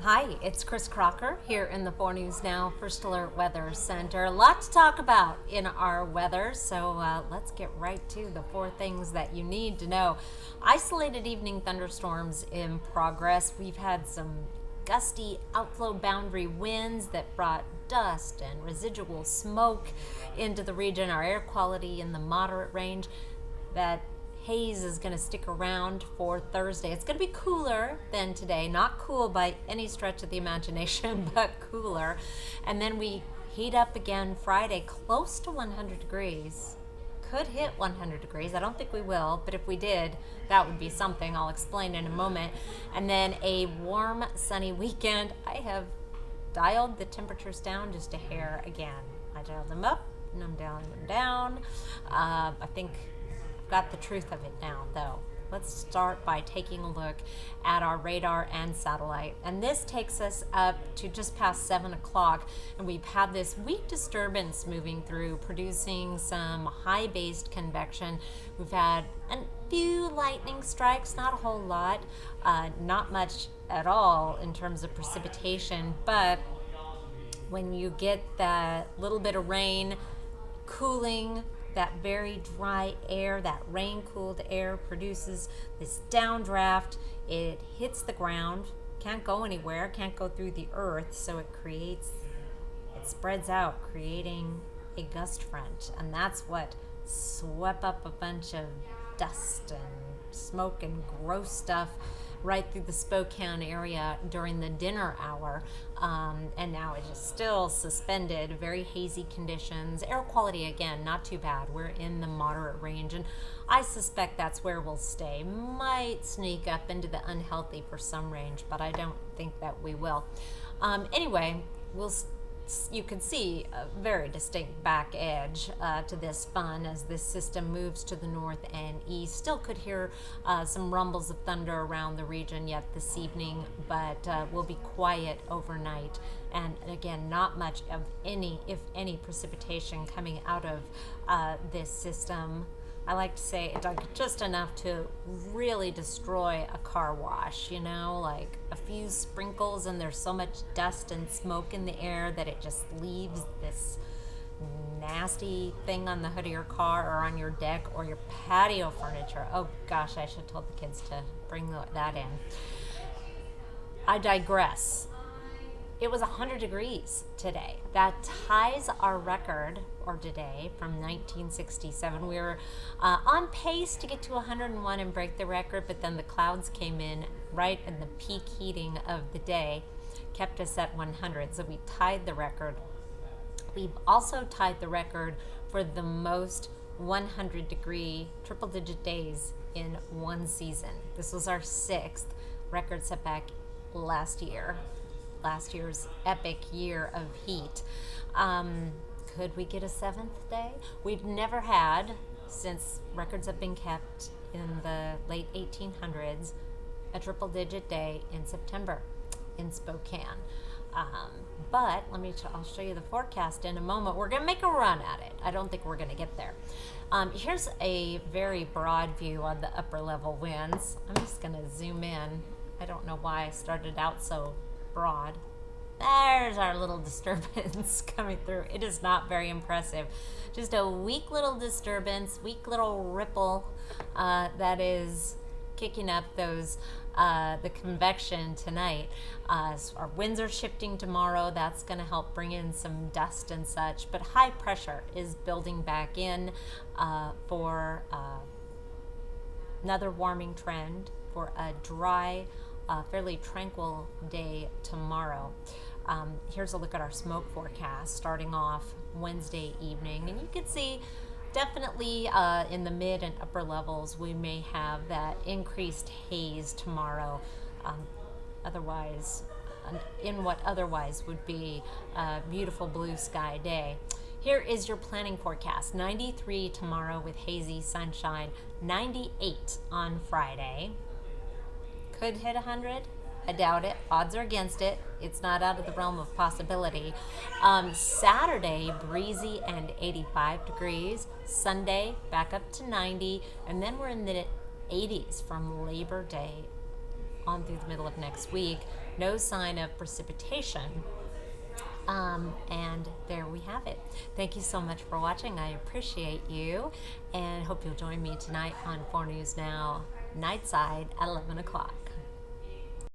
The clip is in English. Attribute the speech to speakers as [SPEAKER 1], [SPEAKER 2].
[SPEAKER 1] Hi, it's Chris Crocker here in the 4 News Now First Alert Weather Center. A lot to talk about in our weather, so let's get right to the four things that you need to know. Isolated evening thunderstorms in progress. We've had some gusty outflow boundary winds that brought dust and residual smoke into the region. Our air quality in the moderate range. That haze is going to stick around for Thursday. It's going to be cooler than today. Not cool by any stretch of the imagination, but cooler. And then we heat up again Friday, close to 100 degrees. Could hit 100 degrees. I don't think we will, but if we did, that would be something. I'll explain in a moment. And then a warm, sunny weekend. I have dialed the temperatures down just a hair again. I dialed them up and I'm dialing them down. I think got the truth of it now, though. Let's start by taking a look at our radar and satellite. And this takes us up to just past 7 o'clock. And we've had this weak disturbance moving through, producing some high-based convection. We've had a few lightning strikes, not a whole lot, not much at all in terms of precipitation. But when you get that little bit of rain, cooling, that very dry air, that rain-cooled air produces this downdraft. It hits the ground, can't go anywhere, can't go through the earth, so it spreads out, creating a gust front. And that's what swept up a bunch of dust and smoke and gross stuff right through the Spokane area during the dinner hour. And now it is still suspended, very hazy conditions. Air quality, again, not too bad. We're in the moderate range, and I suspect that's where we'll stay. Might sneak up into the unhealthy for some range, but I don't think that we will. Anyway, you can see a very distinct back edge to this fun as this system moves to the north and east. Still could hear some rumbles of thunder around the region yet this evening, but will be quiet overnight. And again, not much of any, if any, precipitation coming out of this system. I like to say it's just enough to really destroy a car wash, like a few sprinkles, and there's so much dust and smoke in the air that it just leaves this nasty thing on the hood of your car or on your deck or your patio furniture. Oh gosh, I should have told the kids to bring that in. I digress. It was 100 degrees today. That ties our record, or today, from 1967. We were on pace to get to 101 and break the record, but then the clouds came in right in the peak heating of the day, kept us at 100, so we tied the record. We've also tied the record for the most 100-degree triple-digit days in one season. This was our sixth record set back last year's epic year of heat. Could we get a seventh day? We've never had, since records have been kept in the late 1800s, a triple-digit day in September in Spokane. But I'll show you the forecast in a moment. We're going to make a run at it. I don't think we're going to get there. Here's a very broad view of the upper level winds. I'm just going to zoom in. I don't know why I started out so broad. There's our little disturbance coming through. It is not very impressive. Just a weak little disturbance, weak little ripple that is kicking up the convection tonight. So our winds are shifting tomorrow. That's going to help bring in some dust and such. But high pressure is building back in for another warming trend, for a dry, fairly tranquil day tomorrow. Here's a look at our smoke forecast starting off Wednesday evening, and you can see definitely in the mid and upper levels we may have that increased haze tomorrow, in what otherwise would be a beautiful blue sky day. Here is your planning forecast. 93 tomorrow with hazy sunshine, 98 on Friday. Could hit 100. I doubt it. Odds are against it. It's not out of the realm of possibility. Saturday, breezy and 85 degrees. Sunday, back up to 90. And then we're in the 80s from Labor Day on through the middle of next week. No sign of precipitation. And there we have it. Thank you so much for watching. I appreciate you, and hope you'll join me tonight on 4 News Now Nightside at 11 o'clock.